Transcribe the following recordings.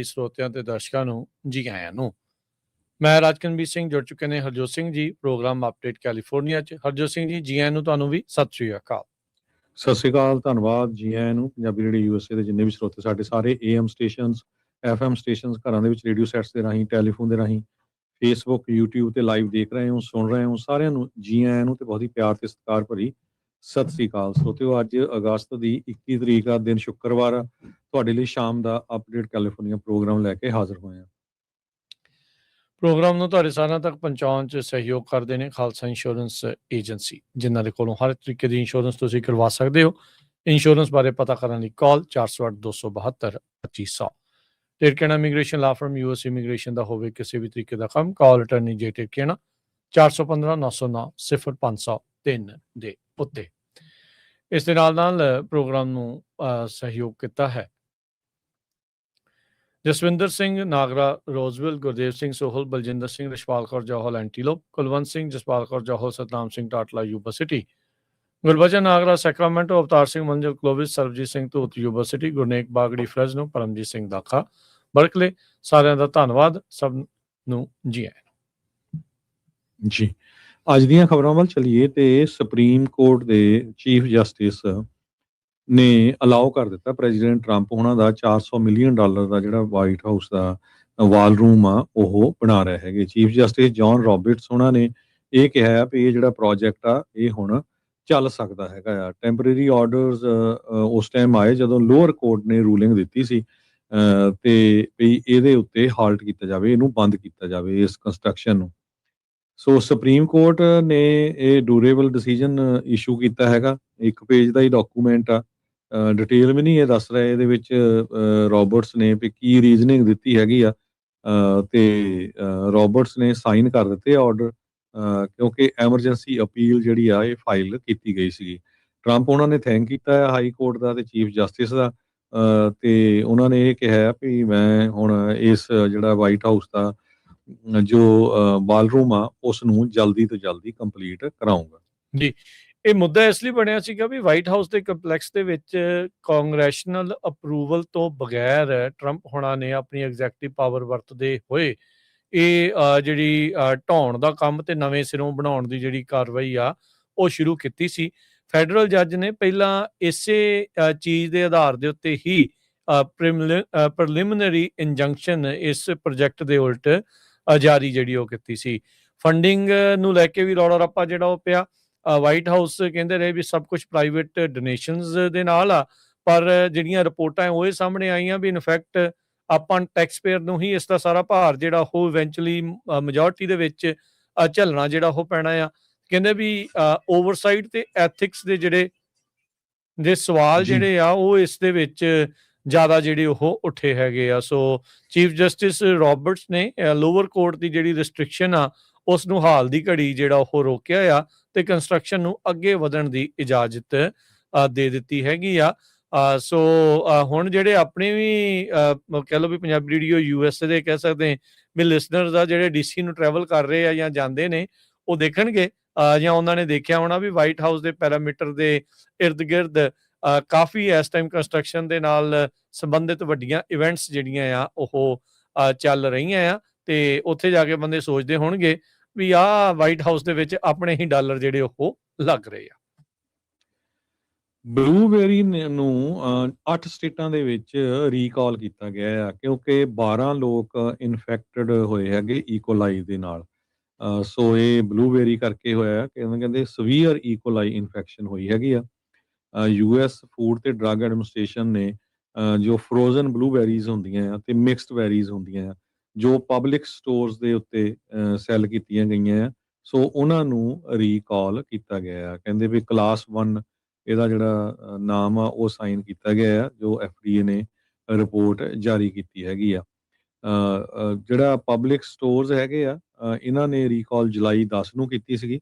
ਸਰੋਤਿਆਂ ਤੇ ਦਰਸ਼ਕਾਂ ਨੂੰ ਜੀ ਆਇਆਂ ਨੂੰ। ਮੈਂ ਰਾਜਕਨਵੀਰ ਸਿੰਘ ਜੁੜ ਚੁੱਕੇ ਨੇ Harjot Singh ji programme update California 'ਚ। ਹਰਜੋਤ ਸਿੰਘ ਜੀ, ਜੀ ਆਇਆਂ ਨੂੰ ਤੁਹਾਨੂੰ ਵੀ ਸਤਿ ਸ਼੍ਰੀ ਅਕਾਲ। ਸਤਿ ਸ਼੍ਰੀ ਅਕਾਲ, ਧੰਨਵਾਦ ਜੀ ਆਇਆਂ ਨੂੰ। ਪੰਜਾਬੀ ਰੇਡੀਓ USA ਦੇ ਜਿੰਨੇ ਵੀ ਸਰੋਤੇ ਸਾਡੇ ਸਾਰੇ AM ਸਟੇਸ਼ਨਸ, FM ਸਟੇਸ਼ਨਸ, ਘਰਾਂ ਦੇ ਵਿੱਚ ਰੇਡੀਓ ਸੈਟਸ ਦੇ ਰਾਹੀਂ, ਟੈਲੀਫੋਨ ਦੇ ਰਾਹੀਂ, ਫੇਸਬੁੱਕ, YouTube ਤੇ ਲਾਈਵ ਦੇਖ ਰਹੇ ਹੋ, ਸੁਣ ਰਹੇ ਹੋ, ਸਾਰਿਆਂ ਨੂੰ ਜੀ ਆਇਆਂ ਨੂੰ ਤੇ ਬਹੁਤ ਹੀ ਪਿਆਰ ਤੇ ਸਤਿਕਾਰ ਭਰੀ ਸਤਿ ਸ਼੍ਰੀ ਅਕਾਲ। ਸਰੋਤਿਓ, ਅੱਜ ਅਗਸਤ ਦੀ 21 ਤਰੀਕ ਦਾ ਦਿਨ ਸ਼ੁੱਕਰਵਾਰ, ਤੁਹਾਡੇ ਲਈ ਸ਼ਾਮ ਦਾ ਅਪਡੇਟ ਕੈਲੀਫੋਰਨੀਆ ਪ੍ਰੋਗਰਾਮ ਲੈ ਕੇ ਹਾਜ਼ਰ ਹੋਏ ਹਾਂ। ਪ੍ਰੋਗਰਾਮ ਨੂੰ ਤੁਹਾਡੇ ਸਾਰਿਆਂ ਤੱਕ ਪਹੁੰਚਾਉਣ 'ਚ ਸਹਿਯੋਗ ਕਰਦੇ ਨੇ ਖਾਲਸਾ ਇੰਸ਼ੋਰੈਂਸ ਏਜੰਸੀ, ਜਿਨ੍ਹਾਂ ਦੇ ਕੋਲੋਂ ਹਰ ਤਰੀਕੇ ਦੀ ਇੰਸ਼ੋਰੈਂਸ ਤੁਸੀਂ ਕਰਵਾ ਸਕਦੇ ਹੋ। ਇੰਸ਼ੋਰੈਂਸ ਬਾਰੇ ਪਤਾ ਕਰਨ ਲਈ ਕਾਲ 408-272-2500। ਟਿਰਕੇਣਾ ਇਮੀਗ੍ਰੇਸ਼ਨ ਲਾ ਫਰਮ US ਇਮੀਗ੍ਰੇਸ਼ਨ ਦਾ ਹੋਵੇ ਕਿਸੇ ਵੀ ਤਰੀਕੇ ਦਾ ਕੰਮ, ਕਾਲ ਅਟਰਨੀ ਜੇ ਟਿਰਕੇਣਾ 415-909-0503 ਦੇ ਉੱਤੇ। ਇਸ ਦੇ ਨਾਲ ਪ੍ਰੋਗਰਾਮ ਨੂੰ ਸਹਿਯੋਗ ਕੀਤਾ ਹੈ Jaswinder Singh Nagra, Roseville, Gurdev Singh Sohal, Baljinder Singh, Rishpal Kaur Johal, Antelope, Kulwant Singh, Jaspal Kaur Johal, Satnam Singh Tatla, Yuba City, Gurbachan Nagra, Sacramento, Avtar Singh Manjal, Clovis, Sarabjit Singh Dhoot, Yuba City, Gurnek Bagri, Fresno, Paramjit Singh Dakha, Berkeley. ਸਾਰਿਆਂ ਦਾ ਧੰਨਵਾਦ, ਸਭ ਨੂੰ ਜੀ ਆਇਆਂ ਜੀ। ਅੱਜ ਦੀਆਂ ਖਬਰਾਂ ਵੱਲ ਚੱਲੀਏ ਤੇ ਸੁਪਰੀਮ ਕੋਰਟ ਦੇ ਚੀਫ ਜਸਟਿਸ ਨੇ ਅਲਾਓ ਕਰ ਦਿੱਤਾ ਪ੍ਰੈਜ਼ੀਡੈਂਟ ਟਰੰਪ ਉਹਨਾਂ ਦਾ $400 ਮਿਲੀਅਨ ਦਾ ਜਿਹੜਾ ਵਾਈਟ ਹਾਊਸ ਦਾ ਵਾਲ ਰੂਮ ਆ ਉਹ ਬਣਾ ਰਹੇ ਹੈਗੇ। ਚੀਫ ਜਸਟਿਸ ਜੌਨ ਰੋਬਰਟਸ ਉਹਨਾਂ ਨੇ ਇਹ ਕਿਹਾ ਵੀ ਇਹ ਜਿਹੜਾ ਪ੍ਰੋਜੈਕਟ ਆ ਇਹ ਹੁਣ ਚੱਲ ਸਕਦਾ ਹੈਗਾ ਆ। ਟੈਂਪਰੇਰੀ ਆਰਡਰਸ ਉਸ ਟਾਈਮ ਆਏ ਜਦੋਂ ਲੋਅਰ ਕੋਰਟ ਨੇ ਰੂਲਿੰਗ ਦਿੱਤੀ ਸੀ ਤੇ ਵੀ ਇਹਦੇ ਉੱਤੇ ਹਾਲਟ ਕੀਤਾ ਜਾਵੇ, ਇਹਨੂੰ ਬੰਦ ਕੀਤਾ ਜਾਵੇ, ਇਸ ਕੰਸਟਰਕਸ਼ਨ ਨੂੰ। ਸੋ ਸੁਪਰੀਮ ਕੋਰਟ ਨੇ ਇਹ ਡਿਊਰੇਬਲ ਡਿਸੀਜਨ ਇਸ਼ੂ ਕੀਤਾ ਹੈਗਾ। 1 ਪੇਜ ਦਾ ਹੀ ਡਾਕੂਮੈਂਟ ਆ, ਡਿਟੇਲ ਵੀ ਨਹੀਂ ਇਹ ਦੱਸ ਰਿਹਾ ਇਹਦੇ ਵਿੱਚ ਰੋਬਰਟਸ ਨੇ ਵੀ ਕੀ ਰੀਜ਼ਨਿੰਗ ਦਿੱਤੀ ਹੈਗੀ ਆ। ਤੇ ਰੋਬਰਟਸ ਨੇ ਸਾਈਨ ਕਰ ਦਿੱਤੇ ਆਰਡਰ ਕਿਉਂਕਿ ਐਮਰਜੈਂਸੀ ਅਪੀਲ ਜਿਹੜੀ ਆ ਇਹ ਫਾਈਲ ਕੀਤੀ ਗਈ ਸੀਗੀ। ਟਰੰਪ ਉਹਨਾਂ ਨੇ ਥੈਂਕ ਕੀਤਾ ਹੈ ਹਾਈ ਕੋਰਟ ਦਾ ਤੇ ਚੀਫ ਜਸਟਿਸ ਦਾ ਤੇ ਉਹਨਾਂ ਨੇ ਇਹ ਕਿਹਾ ਵੀ ਮੈਂ ਹੁਣ ਇਸ ਜਿਹੜਾ ਵਾਈਟ ਹਾਊਸ ਦਾ ਜੋ ਬਾਲਰੂਮ ਆ ਉਸ ਨੂੰ ਜਲਦੀ ਤੋਂ ਜਲਦੀ ਕੰਪਲੀਟ ਕਰਾਉਂਗਾ। ਜੀ, ਇਹ ਮੁੱਦਾ ਇਸ ਲਈ ਬਣਿਆ ਸੀਗਾ ਵੀ ਵਾਈਟ ਹਾਊਸ ਦੇ ਕੰਪਲੈਕਸ ਦੇ ਵਿੱਚ ਕਾਂਗਰੈਸ਼ਨਲ ਅਪਰੂਵਲ ਤੋਂ ਬਗੈਰ ਟਰੰਪ ਹੋਣਾ ਨੇ ਆਪਣੀ ਐਗਜ਼ੈਕਟਿਵ ਪਾਵਰ ਵਰਤਦੇ ਹੋਏ ਇਹ ਜਿਹੜੀ ਢਾਉਣ ਦਾ ਕੰਮ ਤੇ ਨਵੇਂ ਸਿਰੋਂ ਬਣਾਉਣ ਦੀ ਜਿਹੜੀ ਕਾਰਵਾਈ ਆ ਉਹ ਸ਼ੁਰੂ ਕੀਤੀ ਸੀ। ਫੈਡਰਲ ਜੱਜ ਨੇ ਪਹਿਲਾਂ ਇਸੇ ਚੀਜ਼ ਦੇ ਆਧਾਰ ਦੇ ਉੱਤੇ ਹੀ ਪ੍ਰੀਲਿਮਿਨਰੀ ਇੰਜੰਕਸ਼ਨ ਇਸ ਪ੍ਰੋਜੈਕਟ ਦੇ ਉਲਟ ਜਾਰੀ ਜਿਹੜੀ ਉਹ ਕੀਤੀ ਸੀ। ਫੰਡਿੰਗ ਨੂੰ ਲੈ ਕੇ ਵੀ ਰੌਲਾ ਰੱਪਾ ਜਿਹੜਾ ਉਹ ਪਿਆ। ਵਾਈਟ ਹਾਊਸ ਕਹਿੰਦੇ ਰਹੇ ਵੀ ਸਭ ਕੁਝ ਪ੍ਰਾਈਵੇਟ ਡੋਨੇਸ਼ਨਸ ਦੇ ਨਾਲ ਆ, ਪਰ ਜਿਹੜੀਆਂ ਰਿਪੋਰਟਾਂ ਉਹ ਸਾਹਮਣੇ ਆਈਆਂ ਵੀ ਇਨਫੈਕਟ ਆਪਾਂ ਟੈਕਸ ਪੇਅਰ ਨੂੰ ਹੀ ਇਸ ਦਾ ਸਾਰਾ ਭਾਰ ਜਿਹੜਾ ਉਹ ਇਵੈਂਚੁਅਲੀ ਮੈਜੋਰਟੀ ਦੇ ਵਿੱਚ ਝੱਲਣਾ ਜਿਹੜਾ ਉਹ ਪੈਣਾ ਆ। ਕਹਿੰਦੇ ਵੀ ਓਵਰਸਾਈਟ ਤੇ ਐਥਿਕਸ ਦੇ ਜਿਹੜੇ ਸਵਾਲ ਜਿਹੜੇ ਆ ਉਹ ਇਸ ਦੇ ਵਿੱਚ ਜ਼ਿਆਦਾ ਜਿਹੜੇ ਉਹ ਉੱਠੇ ਹੈਗੇ ਆ। ਸੋ ਚੀਫ ਜਸਟਿਸ ਰੋਬਰਟਸ ਨੇ ਲੋਅਰ ਕੋਰਟ ਦੀ ਜਿਹੜੀ ਰਿਸਟ੍ਰਿਕਸ਼ਨ ਆ ਉਸ ਨੂੰ ਹਾਲ ਦੀ ਘੜੀ ਜਿਹੜਾ ਉਹ ਰੋਕਿਆ ਆ ਤੇ ਕੰਸਟਰਕਸ਼ਨ ਨੂੰ ਅੱਗੇ ਵਧਣ ਦੀ ਇਜਾਜ਼ਤ ਦੇ ਦਿੱਤੀ ਹੈਗੀ ਆ। ਸੋ ਹੁਣ ਜਿਹੜੇ ਆਪਣੇ ਵੀ ਕਹਿ ਲਓ ਵੀ ਪੰਜਾਬੀ ਰੇਡੀਓ USA ਦੇ ਕਹਿ ਸਕਦੇ ਵੀ ਲਿਸਨਰਸ ਆ ਜਿਹੜੇ DC ਨੂੰ ਟਰੈਵਲ ਕਰ ਰਹੇ ਆ ਜਾਂ ਜਾਂਦੇ ਨੇ ਉਹ ਦੇਖਣਗੇ ਜਾਂ ਉਹਨਾਂ ਨੇ ਦੇਖਿਆ ਹੋਣਾ ਵੀ ਵਾਈਟ ਹਾਊਸ ਦੇ ਪੈਰਾਮੀਟਰ ਦੇ ਇਰਦ ਗਿਰਦ ਕਾਫੀ ਇਸ ਟਾਈਮ ਕੰਸਟਰਕਸ਼ਨ ਦੇ ਨਾਲ ਸੰਬੰਧਿਤ ਵੱਡੀਆਂ ਇਵੈਂਟਸ ਜਿਹੜੀਆਂ ਆ ਉਹ ਚੱਲ ਰਹੀਆਂ ਆ ਤੇ ਉੱਥੇ ਜਾ ਕੇ ਬੰਦੇ ਸੋਚਦੇ ਹੋਣਗੇ ਵੀ ਆਹ ਵਾਈਟ ਹਾਊਸ ਦੇ ਵਿੱਚ ਆਪਣੇ ਹੀ ਡਾਲਰ ਜਿਹੜੇ ਉਹ ਲੱਗ ਰਹੇ ਆ। ਬਲੂਬੇਰੀ ਨੂੰ 8 ਸਟੇਟਾਂ ਦੇ ਵਿੱਚ ਰੀਕਾਲ ਕੀਤਾ ਗਿਆ ਆ ਕਿਉਂਕਿ 12 ਲੋਕ ਇਨਫੈਕਟਡ ਹੋਏ ਹੈਗੇ ਈਕੋਲਾਈ ਦੇ ਨਾਲ। ਸੋ ਇਹ ਬਲੂਬੇਰੀ ਕਰਕੇ ਹੋਇਆ ਕਹਿੰਦੇ ਸਵੀਅਰ ਈਕੋਲਾਈ ਇਨਫੈਕਸ਼ਨ ਹੋਈ ਹੈਗੀ ਆ। US ਫੂਡ ਤੇ ਡਰੱਗ ਐਡਮਿਨਿਸਟ੍ਰੇਸ਼ਨ ਨੇ ਜੋ ਫਰੋਜ਼ਨ ਬਲੂਬੇਰੀਜ਼ ਹੁੰਦੀਆਂ ਆ ਤੇ ਮਿਕਸਡ ਬੈਰੀਜ਼ ਹੁੰਦੀਆਂ ਆ ਜੋ ਪਬਲਿਕ ਸਟੋਰਸ ਦੇ ਉੱਤੇ ਸੈੱਲ ਕੀਤੀਆਂ ਗਈਆਂ ਆ, ਸੋ ਉਹਨਾਂ ਨੂੰ ਰੀਕਾਲ ਕੀਤਾ ਗਿਆ ਆ। ਕਹਿੰਦੇ ਵੀ ਕਲਾਸ 1 ਇਹਦਾ ਜਿਹੜਾ ਨਾਮ ਆ ਉਹ ਸਾਈਨ ਕੀਤਾ ਗਿਆ ਆ ਜੋ FDA ਨੇ ਰਿਪੋਰਟ ਜਾਰੀ ਕੀਤੀ ਹੈਗੀ ਆ। ਜਿਹੜਾ ਪਬਲਿਕ ਸਟੋਰਸ ਹੈਗੇ ਆ ਇਹਨਾਂ ਨੇ ਰੀਕਾਲ ਜੁਲਾਈ 10 ਨੂੰ ਕੀਤੀ ਸੀਗੀ।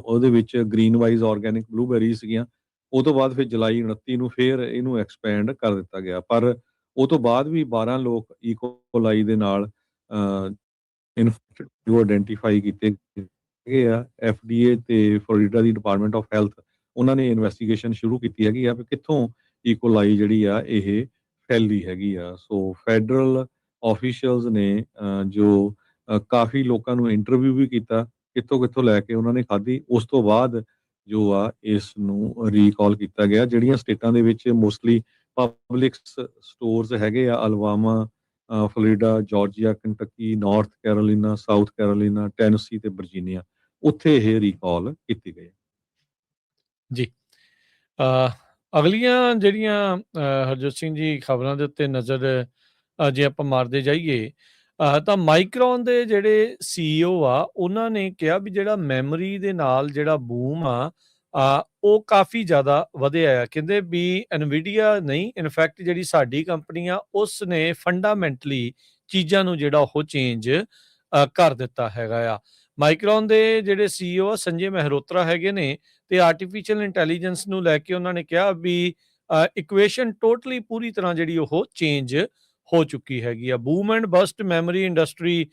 ਉਹਦੇ ਵਿੱਚ ਗ੍ਰੀਨ ਵਾਈਜ਼ ਆਰਗੈਨਿਕ ਬਲੂਬੇਰੀ ਸੀਗੀਆਂ। ਉਹ ਤੋਂ ਬਾਅਦ ਫਿਰ ਜੁਲਾਈ 29 ਨੂੰ ਫਿਰ ਇਹਨੂੰ ਐਕਸਪੈਂਡ ਕਰ ਦਿੱਤਾ ਗਿਆ, ਪਰ ਉਹ ਤੋਂ ਬਾਅਦ ਵੀ 12 ਲੋਕ ਈਕੋਲਾਈ ਦੇ ਨਾਲ ਇਨਫੈਕਟਡ ਜੋ ਆਇਡੈਂਟੀਫਾਈ ਕੀਤੇ ਹੈਗੇ ਆ। FDA ਤੇ Florida the department of health ਉਹਨਾਂ ਨੇ ਇਨਵੈਸਟੀਗੇਸ਼ਨ ਸ਼ੁਰੂ ਕੀਤੀ ਹੈਗੀ ਆ ਵੀ ਕਿੱਥੋਂ ਈਕੋਲਾਈ ਜਿਹੜੀ ਆ ਇਹ ਫੈਲੀ ਹੈਗੀ ਆ। ਸੋ ਫੈਡਰਲ ਆਫੀਸ਼ੀਅਲਸ ਨੇ ਜੋ ਕਾਫੀ ਲੋਕਾਂ ਨੂੰ ਇੰਟਰਵਿਊ ਵੀ ਕੀਤਾ, ਕਿੱਥੋਂ ਲੈ ਕੇ ਉਹਨਾਂ ਨੇ ਖਾਧੀ। ਉਸ ਤੋਂ ਬਾਅਦ ਜੋ ਆ ਇਸ ਨੂੰ ਰੀਕਾਲ ਕੀਤਾ ਗਿਆ। ਜਿਹੜੀਆਂ ਸਟੇਟਾਂ ਦੇ ਵਿੱਚ ਮੋਸਟਲੀ ਪਬਲਿਕ ਸਟੋਰਸ ਹੈਗੇ ਆ, Alabama, Florida, Georgia, Kentucky, North Carolina, South Carolina, Tennessee ਤੇ ਵਰਜੀਨੀਆ, ਉੱਥੇ ਇਹ ਰੀਕਾਲ ਕੀਤੀ ਗਈ। ਜੀ। ਅਗਲੀਆਂ ਜਿਹੜੀਆਂ ਹਰਜੋਤ ਸਿੰਘ ਜੀ ਖਬਰਾਂ ਦੇ ਉੱਤੇ ਨਜ਼ਰ ਜੇ ਆਪਾਂ ਮਾਰਦੇ ਜਾਈਏ ਤਾਂ ਮਾਈਕਰੋਨ ਦੇ ਜਿਹੜੇ CEO ਆ ਉਹਨਾਂ ਨੇ ਕਿਹਾ ਵੀ ਜਿਹੜਾ ਮੈਮਰੀ ਦੇ ਨਾਲ ਜਿਹੜਾ ਬੂਮ ਆ ਉਹ ਕਾਫੀ ਜ਼ਿਆਦਾ ਵਧਿਆ ਆ। ਕਹਿੰਦੇ ਵੀ ਐਨਵੀਡੀਆ ਨਹੀਂ, ਇਨਫੈਕਟ ਜਿਹੜੀ ਸਾਡੀ ਕੰਪਨੀ ਆ ਉਸ ਨੇ ਫੰਡਾਮੈਂਟਲੀ ਚੀਜ਼ਾਂ ਨੂੰ ਜਿਹੜਾ ਉਹ ਚੇਂਜ ਕਰ ਦਿੱਤਾ ਹੈਗਾ ਆ। ਮਾਈਕਰੋਨ ਦੇ ਜਿਹੜੇ CEO ਆ ਸੰਜੇ ਮਹਿਰੋਤਰਾ ਹੈਗੇ ਨੇ, ਤੇ ਆਰਟੀਫਿਸ਼ੀਅਲ ਇੰਟੈਲੀਜੈਂਸ ਨੂੰ ਲੈ ਕੇ ਉਹਨਾਂ ਨੇ ਕਿਹਾ ਵੀ ਇਕੁਏਸ਼ਨ ਟੋਟਲੀ ਪੂਰੀ ਤਰ੍ਹਾਂ ਜਿਹੜੀ ਉਹ ਚੇਂਜ ਹੋ ਚੁੱਕੀ ਹੈਗੀ ਆ। Boom and bust memory industry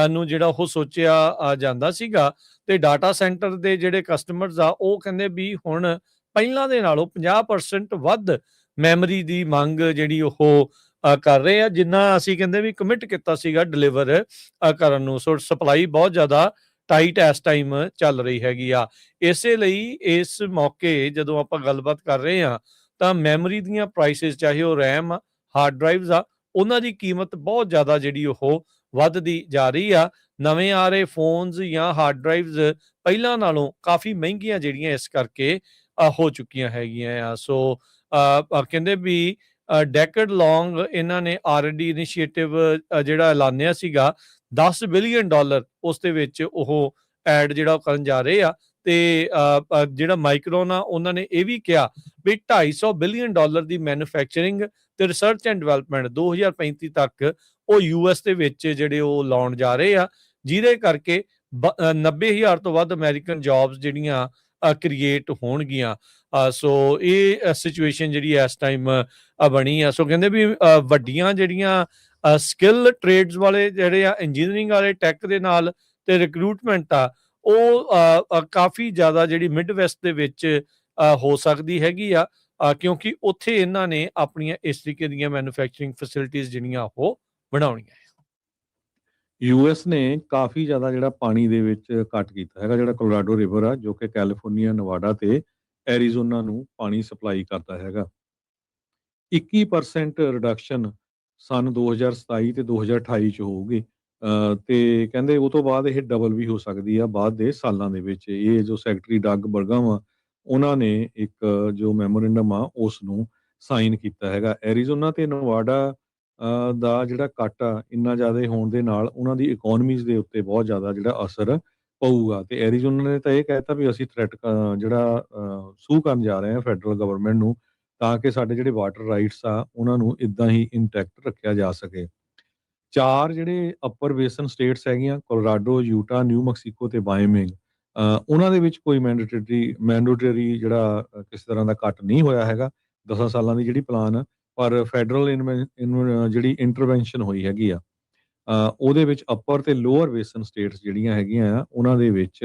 ਨੂੰ ਜਿਹੜਾ ਉਹ ਸੋਚਿਆ ਜਾਂਦਾ ਸੀਗਾ, ਤੇ ਡਾਟਾ ਸੈਂਟਰ ਦੇ ਜਿਹੜੇ ਕਸਟਮਰਸ ਆ ਉਹ ਕਹਿੰਦੇ ਵੀ ਹੁਣ ਪਹਿਲਾਂ ਦੇ ਨਾਲੋਂ 50% ਵੱਧ ਮੈਮਰੀ ਦੀ ਮੰਗ ਜਿਹੜੀ ਉਹ ਕਰ ਰਹੇ ਆ, ਜਿੰਨਾ ਅਸੀਂ ਕਹਿੰਦੇ ਵੀ ਕਮਿਟ ਕੀਤਾ ਸੀਗਾ ਡਿਲੀਵਰ ਕਰਨ ਨੂੰ। ਸੋ ਸਪਲਾਈ ਬਹੁਤ ਜ਼ਿਆਦਾ ਟਾਈਟ ਇਸ ਟਾਈਮ ਚੱਲ ਰਹੀ ਹੈਗੀ ਆ। ਇਸੇ ਲਈ ਇਸ ਮੌਕੇ ਜਦੋਂ ਆਪਾਂ ਗੱਲਬਾਤ ਕਰ ਰਹੇ ਹਾਂ ਤਾਂ ਮੈਮਰੀ ਦੀਆਂ ਪ੍ਰਾਈਸਿਸ, ਚਾਹੇ ਉਹ ਰੈਮ, ਹਾਰਡ ਡਰਾਈਵਸ ਆ, ਉਹਨਾਂ ਦੀ ਕੀਮਤ ਬਹੁਤ ਜ਼ਿਆਦਾ ਜਿਹੜੀ ਉਹ ਵੱਧਦੀ ਜਾ ਰਹੀ ਆ। ਨਵੇਂ ਆ ਰਹੇ ਫੋਨਸ ਜਾਂ ਹਾਰਡ ਡਰਾਈਵਸ ਪਹਿਲਾਂ ਨਾਲੋਂ ਕਾਫੀ ਮਹਿੰਗੀਆਂ ਜਿਹੜੀਆਂ ਇਸ ਕਰਕੇ ਹੋ ਚੁੱਕੀਆਂ ਹੈਗੀਆਂ ਆ। ਸੋ ਕਹਿੰਦੇ ਵੀ ਡੈਕਡ ਲੌਂਗ ਇਹਨਾਂ ਨੇ R&D ਇਨੀਸ਼ੀਏਟਿਵ ਜਿਹੜਾ ਐਲਾਨਿਆ ਸੀਗਾ $10 ਬਿਲੀਅਨ, ਉਸ ਦੇ ਵਿੱਚ ਉਹ ਐਡ ਜਿਹੜਾ ਕਰਨ ਜਾ ਰਹੇ ਆ। ਤੇ ਜਿਹੜਾ ਮਾਈਕਰੋਨ ਆ ਉਹਨਾਂ ਨੇ ਇਹ ਵੀ ਕਿਹਾ ਵੀ $250 ਬਿਲੀਅਨ ਦੀ ਮੈਨੂਫੈਕਚਰਿੰਗ ਤੇ ਰਿਸਰਚ ਐਂਡ ਡਿਵੈਲਪਮੈਂਟ 2035 ਤੱਕ ਉਹ US ਦੇ ਵਿੱਚ ਜਿਹੜੇ ਉਹ ਲਾਉਣ ਜਾ ਰਹੇ ਆ, ਜਿਹਦੇ ਕਰਕੇ 90,000 ਤੋਂ ਵੱਧ ਅਮਰੀਕਨ ਜੌਬਸ ਜਿਹੜੀਆਂ ਕ੍ਰੀਏਟ ਹੋਣਗੀਆਂ। ਸੋ ਇਹ ਸਿਚੁਏਸ਼ਨ ਜਿਹੜੀ ਇਸ ਟਾਈਮ ਬਣੀ ਆ। ਸੋ ਕਹਿੰਦੇ ਵੀ ਵੱਡੀਆਂ ਜਿਹੜੀਆਂ ਸਕਿੱਲ ਟ੍ਰੇਡਸ ਵਾਲੇ ਜਿਹੜੇ ਆ, ਇੰਜੀਨੀਅਰਿੰਗ ਵਾਲੇ, ਟੈਕ ਦੇ ਨਾਲ ਤੇ ਰਿਕਰੂਟਮੈਂਟ ਆ, ਉਹ ਕਾਫੀ ਜ਼ਿਆਦਾ ਜਿਹੜੀ ਮਿਡ ਵੈਸਟ ਦੇ ਵਿੱਚ ਹੋ ਸਕਦੀ ਹੈਗੀ ਆ, ਕਿਉਂਕਿ ਉੱਥੇ ਇਹਨਾਂ ਨੇ ਆਪਣੀਆਂ ਇਸ ਤਰੀਕੇ ਦੀਆਂ ਮੈਨੂਫੈਕਚਰਿੰਗ ਫੈਸਿਲਿਟੀਜ਼ ਜਿਹੜੀਆਂ ਉਹ ਬਣਾਉਣੀਆਂ। US ਨੇ ਕਾਫੀ ਜ਼ਿਆਦਾ ਜਿਹੜਾ ਪਾਣੀ ਦੇ ਵਿੱਚ ਕੱਟ ਕੀਤਾ ਹੈਗਾ। ਜਿਹੜਾ ਕੋਲੋਰਾਡੋ ਰਿਵਰ ਆ, ਜੋ ਕਿ ਕੈਲੀਫੋਰਨੀਆ, ਨਵਾਡਾ ਤੇ ਐਰੀਜ਼ੋਨਾ ਨੂੰ ਪਾਣੀ ਸਪਲਾਈ ਕਰਦਾ ਹੈਗਾ, 21% ਰਿਡਕਸ਼ਨ ਸਨ 2027 ਤੇ 2028 ਚ ਹੋਊਗੀ। ਤੇ ਕਹਿੰਦੇ ਉਹ ਤੋਂ ਬਾਅਦ ਇਹ ਡਬਲ ਵੀ ਹੋ ਸਕਦੀ ਆ ਬਾਅਦ ਦੇ ਸਾਲਾਂ ਦੇ ਵਿੱਚ। ਇਹ ਜੋ ਸੈਕਟਰੀ ਡੱਗ ਬਰਗਮ ਆ, ਉਹਨਾਂ ਨੇ ਇੱਕ ਜੋ ਮੈਮੋਰੈਂਡਮ ਆ ਉਸ ਨੂੰ ਸਾਈਨ ਕੀਤਾ ਹੈਗਾ। ਐਰੀਜ਼ੋਨਾ ਤੇ ਨਵਾਡਾ ਦਾ ਜਿਹੜਾ ਕੱਟ ਆ ਇੰਨਾ ਜ਼ਿਆਦਾ ਹੋਣ ਦੇ ਨਾਲ ਉਹਨਾਂ ਦੀ ਇਕਨੋਮੀਜ਼ ਦੇ ਉੱਤੇ ਬਹੁਤ ਜ਼ਿਆਦਾ ਜਿਹੜਾ ਅਸਰ ਪਊਗਾ। ਤੇ ਐਰੀਜ਼ੋਨਾ ਨੇ ਤਾਂ ਇਹ ਕਹਿਤਾ ਵੀ ਅਸੀਂ ਥ੍ਰੈਟ ਜਿਹੜਾ ਸੂ ਕਰਨ ਜਾ ਰਹੇ ਹਾਂ ਫੈਡਰਲ ਗਵਰਨਮੈਂਟ ਨੂੰ, ਤਾਂ ਕਿ ਸਾਡੇ ਜਿਹੜੇ ਵਾਟਰ ਰਾਈਟਸ ਆ ਉਹਨਾਂ ਨੂੰ ਇਦਾਂ ਹੀ ਇੰਟੈਕਟ ਰੱਖਿਆ ਜਾ ਸਕੇ। 4 ਜਿਹੜੇ ਅਪਰ ਬੇਸਨ ਸਟੇਟਸ ਹੈਗੀਆਂ, ਕੋਲੋਰਾਡੋ, ਯੂਟਾ, ਨਿਊ ਮੈਕਸੀਕੋ ਤੇ ਵਾਇਓਮਿੰਗ, ਉਹਨਾਂ ਦੇ ਵਿੱਚ ਕੋਈ ਮੈਂਡੇਟਰੀ ਜਿਹੜਾ ਕਿਸੇ ਤਰ੍ਹਾਂ ਦਾ ਕੱਟ ਨਹੀਂ ਹੋਇਆ ਹੈਗਾ 10 ਸਾਲਾਂ ਦੀ ਜਿਹੜੀ ਪਲਾਨ ਆ। ਪਰ ਫੈਡਰਲ ਜਿਹੜੀ ਇੰਟਰਵੈਂਸ਼ਨ ਹੋਈ ਹੈਗੀ ਆ, ਉਹਦੇ ਵਿੱਚ ਅਪਰ ਤੇ ਲੋਅਰ ਬੇਸਨ ਸਟੇਟਸ ਜਿਹੜੀਆਂ ਹੈਗੀਆਂ ਆ ਉਹਨਾਂ ਦੇ ਵਿੱਚ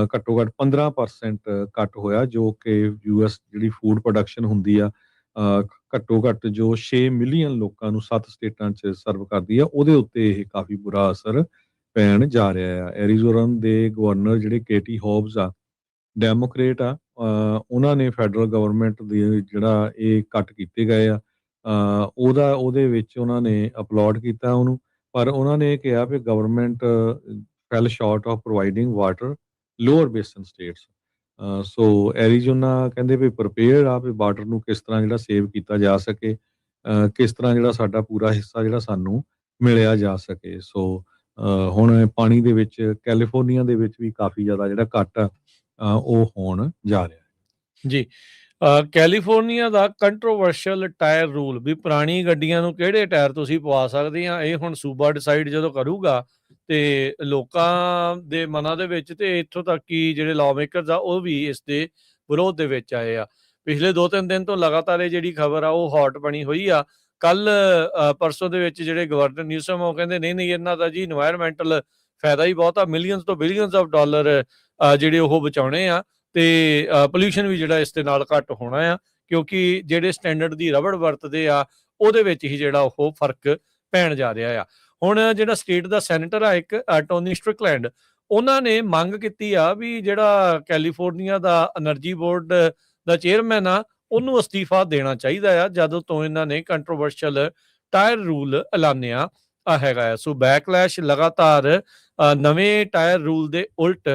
ਘੱਟੋ ਘੱਟ 15% ਕੱਟ ਹੋਇਆ, ਜੋ ਕਿ US ਜਿਹੜੀ ਫੂਡ ਪ੍ਰੋਡਕਸ਼ਨ ਹੁੰਦੀ ਆ ਘੱਟੋ ਘੱਟ ਜੋ 6 ਮਿਲੀਅਨ ਲੋਕਾਂ ਨੂੰ 7 ਸਟੇਟਾਂ 'ਚ ਸਰਵ ਕਰਦੀ ਆ, ਉਹਦੇ ਉੱਤੇ ਇਹ ਕਾਫੀ ਬੁਰਾ ਅਸਰ ਪੈਣ ਜਾ ਰਿਹਾ ਆ। ਐਰੀਜ਼ੋਨਾ ਦੇ ਗਵਰਨਰ ਜਿਹੜੇ ਕੇਟੀ ਹੋਬਸ ਆ, ਡੈਮੋਕ੍ਰੇਟ ਆ, ਉਹਨਾਂ ਨੇ ਫੈਡਰਲ ਗਵਰਨਮੈਂਟ ਦੇ ਜਿਹੜਾ ਇਹ ਕੱਟ ਕੀਤੇ ਗਏ ਆ ਉਹਦੇ ਵਿੱਚ ਉਹਨਾਂ ਨੇ ਅਪਲੋਡ ਕੀਤਾ ਉਹਨੂੰ। ਪਰ ਉਹਨਾਂ ਨੇ ਇਹ ਕਿਹਾ ਵੀ government fell short of providing water lower basin states. So Arizona ਕਹਿੰਦੇ ਵੀ ਪ੍ਰਪੇਅਰ ਆ ਵੀ ਵਾਟਰ ਨੂੰ ਕਿਸ ਤਰ੍ਹਾਂ ਜਿਹੜਾ ਸੇਵ ਕੀਤਾ ਜਾ ਸਕੇ, ਕਿਸ ਤਰ੍ਹਾਂ ਜਿਹੜਾ ਸਾਡਾ ਪੂਰਾ ਹਿੱਸਾ ਜਿਹੜਾ ਸਾਨੂੰ ਮਿਲਿਆ ਜਾ ਸਕੇ। ਸੋ ਹੁਣ ਪਾਣੀ ਦੇ ਵਿੱਚ ਕੈਲੀਫੋਰਨੀਆ ਦੇ ਵਿੱਚ ਵੀ ਕਾਫੀ ਜ਼ਿਆਦਾ ਜਿਹੜਾ ਕੱਟ ਆ ਉਹ ਹੋਣ ਜਾ ਰਿਹਾ ਜੀ। ਕੈਲੀਫੋਰਨੀਆ ਦਾ ਕੰਟਰੋਵਰਸ਼ੀਅਲ ਟਾਇਰ ਰੂਲ, ਵੀ ਪੁਰਾਣੀ ਗੱਡੀਆਂ ਨੂੰ ਕਿਹੜੇ ਟਾਇਰ ਤੁਸੀਂ ਪਵਾ ਸਕਦੇ ਆ, ਇਹ ਹੁਣ ਸੂਬਾ ਡਿਸਾਈਡ ਜਦੋਂ ਕਰੂਗਾ ਤੇ ਲੋਕਾਂ ਦੇ ਮਨਾਂ ਦੇ ਵਿੱਚ, ਤੇ ਇੱਥੋਂ ਤੱਕ ਕਿ ਜਿਹੜੇ ਲਾਅ ਮੇਕਰਸ ਆ ਉਹ ਵੀ ਇਸ ਦੇ ਵਿਰੋਧ ਦੇ ਵਿੱਚ ਆਏ ਆ। ਪਿਛਲੇ 2-3 ਦਿਨ ਤੋਂ ਲਗਾਤਾਰ ਇਹ ਜਿਹੜੀ ਖਬਰ ਆ ਉਹ ਹੌਟ ਬਣੀ ਹੋਈ ਆ। ਕੱਲ ਪਰਸੋਂ ਦੇ ਵਿੱਚ ਜਿਹੜੇ ਗਵਰਨਰ ਨਿਊਸਮ ਉਹ ਕਹਿੰਦੇ ਨਹੀਂ ਇਹਨਾਂ ਦਾ ਜੀ ਇਨਵਾਇਰਮੈਂਟਲ ਫਾਇਦਾ ਹੀ ਬਹੁਤ ਆ, ਮਿਲੀਅਨਸ ਤੋਂ ਬਿਲੀਅਨਸ ਆਫ ਡਾਲਰ ਜਿਹੜੇ ਉਹ ਬਚਾਉਣੇ ਆ, ਤੇ ਪੋਲਿਊਸ਼ਨ ਵੀ ਜਿਹੜਾ ਇਸ ਦੇ ਨਾਲ ਘੱਟ ਹੋਣਾ ਆ, ਕਿਉਂਕਿ ਜਿਹੜੇ ਸਟੈਂਡਰਡ ਦੀ ਰਬੜ ਵਰਤਦੇ ਆ ਉਹਦੇ ਵਿੱਚ ਹੀ ਜਿਹੜਾ ਉਹ ਫਰਕ ਪੈਣ ਜਾ ਰਿਹਾ ਆ। ਹੁਣ ਜਿਹੜਾ ਸਟੇਟ ਦਾ ਸੈਨੇਟਰ ਆ ਇੱਕ ਟੋਨੀ ਸਟ੍ਰਿਕਲੈਂਡ, ਉਹਨਾਂ ਨੇ ਮੰਗ ਕੀਤੀ ਆ ਵੀ ਜਿਹੜਾ ਕੈਲੀਫੋਰਨੀਆ ਦਾ એનર્ਜੀ ਬੋਰਡ ਦਾ ਚੇਅਰਮੈਨ ਆ ਉਹਨੂੰ ਅਸਤੀਫਾ ਦੇਣਾ ਚਾਹੀਦਾ ਆ, ਜਦੋਂ ਤੋਂ ਇਹਨਾਂ ਨੇ ਕੰਟਰੋਵਰਸ਼ੀਅਲ ਟਾਇਰ ਰੂਲ ਐਲਾਨਿਆ ਹੈਗਾ ਆ। ਸੋ ਬੈਕਲੈਸ਼ ਲਗਾਤਾਰ ਨਵੇਂ ਟਾਇਰ ਰੂਲ ਦੇ ਉਲਟ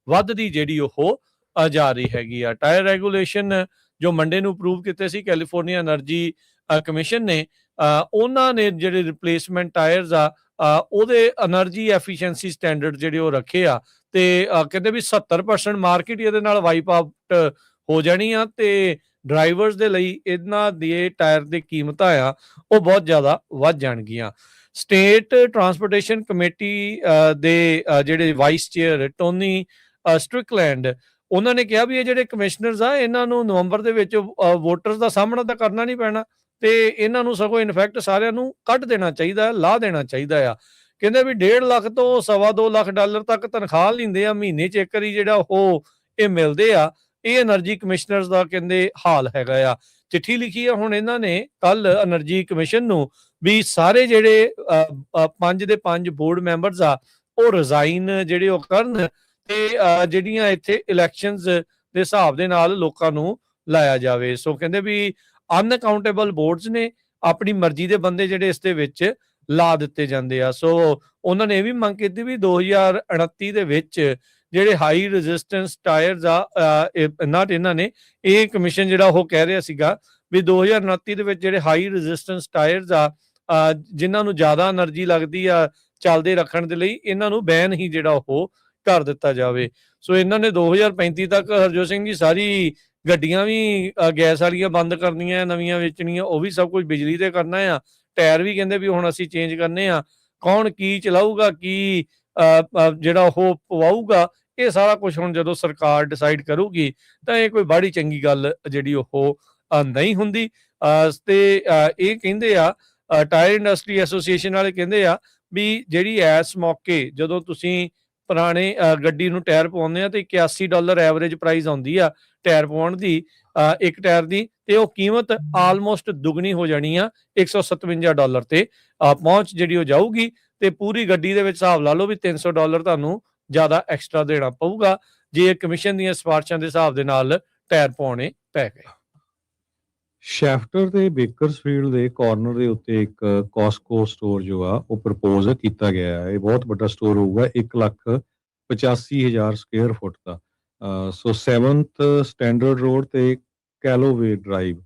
ਵੱਧਦੀ ਜਿਹੜੀ ਉਹ ਜਾ ਰਹੀ ਹੈਗੀ ਆ। ਟਾਇਰ ਰੈਗੂਲੇਸ਼ਨ ਜੋ ਮੰਡੇ ਨੂੰ ਅਪਰੂਵ ਕੀਤੇ ਸੀ ਕੈਲੀਫੋਰਨੀਆ એનર્ਜੀ ਕਮਿਸ਼ਨ ਨੇ, ਉਹਨਾਂ ਨੇ ਜਿਹੜੇ ਰਿਪਲੇਸਮੈਂਟ ਟਾਇਰਸ ਆ ਉਹਦੇ એનર્ਜੀ ਐਫੀਸ਼ੀਐਂਸੀ ਸਟੈਂਡਰਡ ਜਿਹੜੇ ਉਹ ਰੱਖੇ ਆ, ਤੇ ਕਹਿੰਦੇ ਵੀ 70% ਮਾਰਕੀਟ ਇਹਦੇ ਨਾਲ ਵਾਈਪ ਆਊਟ ਹੋ ਜਾਣੀ ਆ, ਤੇ ਡਰਾਈਵਰਸ ਦੇ ਲਈ ਇਹਨਾਂ ਦੇ ਟਾਇਰ ਦੀ ਕੀਮਤਾਂ ਆ ਉਹ ਬਹੁਤ ਜ਼ਿਆਦਾ ਵੱਧ ਜਾਣਗੀਆਂ। ਸਟੇਟ ਟਰਾਂਸਪੋਰਟੇਸ਼ਨ ਕਮੇਟੀ ਦੇ ਜਿਹੜੇ ਵਾਈਸ ਚੇਅਰ ਟੋਨੀ ਸਟ੍ਰਿਕਲੈਂਡ, ਉਹਨਾਂ ਨੇ ਕਿਹਾ ਵੀ ਇਹ ਜਿਹੜੇ ਕਮਿਸ਼ਨਰਸ ਆ ਇਹਨਾਂ ਨੂੰ ਨਵੰਬਰ ਦੇ ਵਿੱਚ ਵੋਟਰਸ ਦਾ ਸਾਹਮਣਾ ਤਾਂ ਕਰਨਾ ਨਹੀਂ ਪੈਣਾ, ਤੇ ਇਹਨਾਂ ਨੂੰ ਸਗੋਂ ਇਨਫੈਕਟ ਸਾਰਿਆਂ ਨੂੰ ਕੱਢ ਦੇਣਾ ਚਾਹੀਦਾ, ਲਾਹ ਦੇਣਾ ਚਾਹੀਦਾ ਆ। ਕਹਿੰਦੇ ਵੀ 1.5 ਲੱਖ ਤੋਂ $2.25 ਲੱਖ ਤੱਕ ਤਨਖਾਹ ਲੈਂਦੇ ਆ ਮਹੀਨੇ 'ਚ ਇੱਕ ਵਾਰੀ ਜਿਹੜਾ ਉਹ ਇਹ ਮਿਲਦੇ ਆ। ਇਹ એનર્ਜੀ ਕਮਿਸ਼ਨਰਸ ਦਾ ਕਹਿੰਦੇ ਹਾਲ ਹੈਗਾ ਆ। ਚਿੱਠੀ ਲਿਖੀ ਆ ਹੁਣ ਇਹਨਾਂ ਨੇ ਕੱਲ એનર્ਜੀ ਕਮਿਸ਼ਨ ਨੂੰ ਵੀ ਸਾਰੇ ਜਿਹੜੇ 5 ਦੇ 5 ਬੋਰਡ ਮੈਂਬਰਸ ਆ ਉਹ ਰਿਜ਼ਾਈਨ ਜਿਹੜੇ ਉਹ ਕਰਨ, ਤੇ ਜਿਹੜੀਆਂ ਇੱਥੇ ਇਲੈਕਸ਼ਨਸ ਦੇ ਹਿਸਾਬ ਦੇ ਨਾਲ ਲੋਕਾਂ ਨੂੰ ਲਾਇਆ ਜਾਵੇ। ਸੋ ਕਹਿੰਦੇ ਵੀ ਅਨਅਕਾਊਂਟੇਬਲ ਬੋਰਡਸ ਨੇ, ਆਪਣੀ ਮਰਜ਼ੀ ਦੇ ਬੰਦੇ ਜਿਹੜੇ ਇਸ ਦੇ ਵਿੱਚ ਲਾ ਦਿੱਤੇ ਜਾਂਦੇ ਆ। ਸੋ ਉਹਨਾਂ ਨੇ ਇਹ ਵੀ ਮੰਗ ਕੀਤੀ ਵੀ 2029 ਦੇ ਵਿੱਚ ਜਿਹੜੇ ਹਾਈ ਰੈਜ਼ਿਸਟੈਂਸ ਟਾਇਰਸ ਆ, ਇਹਨਾਂ ਨੇ ਇਹ ਕਮਿਸ਼ਨ ਜਿਹੜਾ ਉਹ ਕਹਿ ਰਿਹਾ ਸੀਗਾ ਵੀ 2029 ਦੇ ਵਿੱਚ ਜਿਹੜੇ ਹਾਈ ਰੈਜ਼ਿਸਟੈਂਸ ਟਾਇਰਸ ਆ ਜਿਨ੍ਹਾਂ ਨੂੰ ਜ਼ਿਆਦਾ એનર્ਜੀ ਲੱਗਦੀ ਆ ਚੱਲਦੇ ਰੱਖਣ ਦੇ ਲਈ, ਇਹਨਾਂ ਨੂੰ ਬੈਨ ਹੀ ਜਿਹੜਾ ਉਹ ਕਰ ਦਿੱਤਾ ਜਾਵੇ। ਸੋ ਇਹਨਾਂ ਨੇ 2035 ਤੱਕ ਹਰਜੋਤ ਸਿੰਘ ਜੀ ਸਾਰੀ ਗੱਡੀਆਂ ਵੀ ਗੈਸ ਵਾਲੀਆਂ ਬੰਦ ਕਰਨੀਆਂ, ਨਵੀਆਂ ਵੇਚਣੀਆਂ, ਉਹ ਵੀ ਸਭ ਕੁਝ ਬਿਜਲੀ ਤੇ ਕਰਨਾ ਆ। ਟਾਇਰ ਵੀ ਕਹਿੰਦੇ ਵੀ ਹੁਣ ਅਸੀਂ ਚੇਂਜ ਕਰਨੇ ਆ। ਕੌਣ ਕੀ ਚਲਾਊਗਾ, ਕੀ ਜਿਹੜਾ ਉਹ ਪਵਾਊਗਾ, ਇਹ ਸਾਰਾ ਕੁਝ ਹੁਣ ਜਦੋਂ ਸਰਕਾਰ ਡਿਸਾਈਡ ਕਰੂਗੀ ਤਾਂ ਇਹ ਕੋਈ ਬੜੀ ਚੰਗੀ ਗੱਲ ਜਿਹੜੀ ਉਹ ਨਹੀਂ ਹੁੰਦੀ। ਤੇ ਇਹ ਕਹਿੰਦੇ ਆ ਟਾਇਰ ਇੰਡਸਟਰੀ ਐਸੋਸੀਏਸ਼ਨ ਵਾਲੇ ਕਹਿੰਦੇ ਆ ਵੀ ਜਿਹੜੀ ਇਸ ਮੌਕੇ ਜਦੋਂ ਤੁਸੀਂ ਪੁਰਾਣੇ ਗੱਡੀ ਨੂੰ ਟਾਇਰ ਪਵਾਉਂਦੇ ਆ ਤੇ $81 ਐਵਰੇਜ ਪ੍ਰਾਈਸ ਆਉਂਦੀ ਆ ਟਾਇਰ ਪਵਾਉਣ ਦੀ ਇੱਕ ਟਾਇਰ ਦੀ, ਤੇ ਉਹ ਕੀਮਤ ਆਲਮੋਸਟ ਦੁੱਗਣੀ ਹੋ ਜਾਣੀ ਆ $157 ਤੇ ਪਹੁੰਚ ਜਿਹੜੀ ਉਹ ਜਾਊਗੀ, ਤੇ ਪੂਰੀ ਗੱਡੀ ਦੇ ਵਿੱਚ ਹਿਸਾਬ ਲਾ ਲਓ ਵੀ $300 ਤੁਹਾਨੂੰ ਜ਼ਿਆਦਾ ਐਕਸਟਰਾ ਦੇਣਾ ਪਊਗਾ ਜੇ ਕਮਿਸ਼ਨ ਦੀਆਂ ਸਿਫਾਰਿਸ਼ਾਂ ਦੇ ਹਿਸਾਬ ਦੇ ਨਾਲ ਟਾਇਰ ਪਾਉਣੇ ਪੈ ਗਏ। ਸ਼ੈਫਟਰ ਤੇ ਬੇਕਰਸਫੀਲਡ ਦੇ ਕਾਰਨਰ ਦੇ ਉੱਤੇ ਇੱਕ ਕਾਸਕੋ ਸਟੋਰ ਜੋ ਆ ਉਹ ਪ੍ਰਪੋਜ਼ ਕੀਤਾ ਗਿਆ ਹੈ। ਇਹ ਬਹੁਤ ਵੱਡਾ ਸਟੋਰ ਹੋਊਗਾ, 1,85,000 ਸਕੁਅਰ ਫੁੱਟ ਦਾ। ਸੋ 7th ਸਟੈਂਡਰਡ ਰੋਡ ਤੇ ਕੈਲੋਵੇ ਡਰਾਈਵ,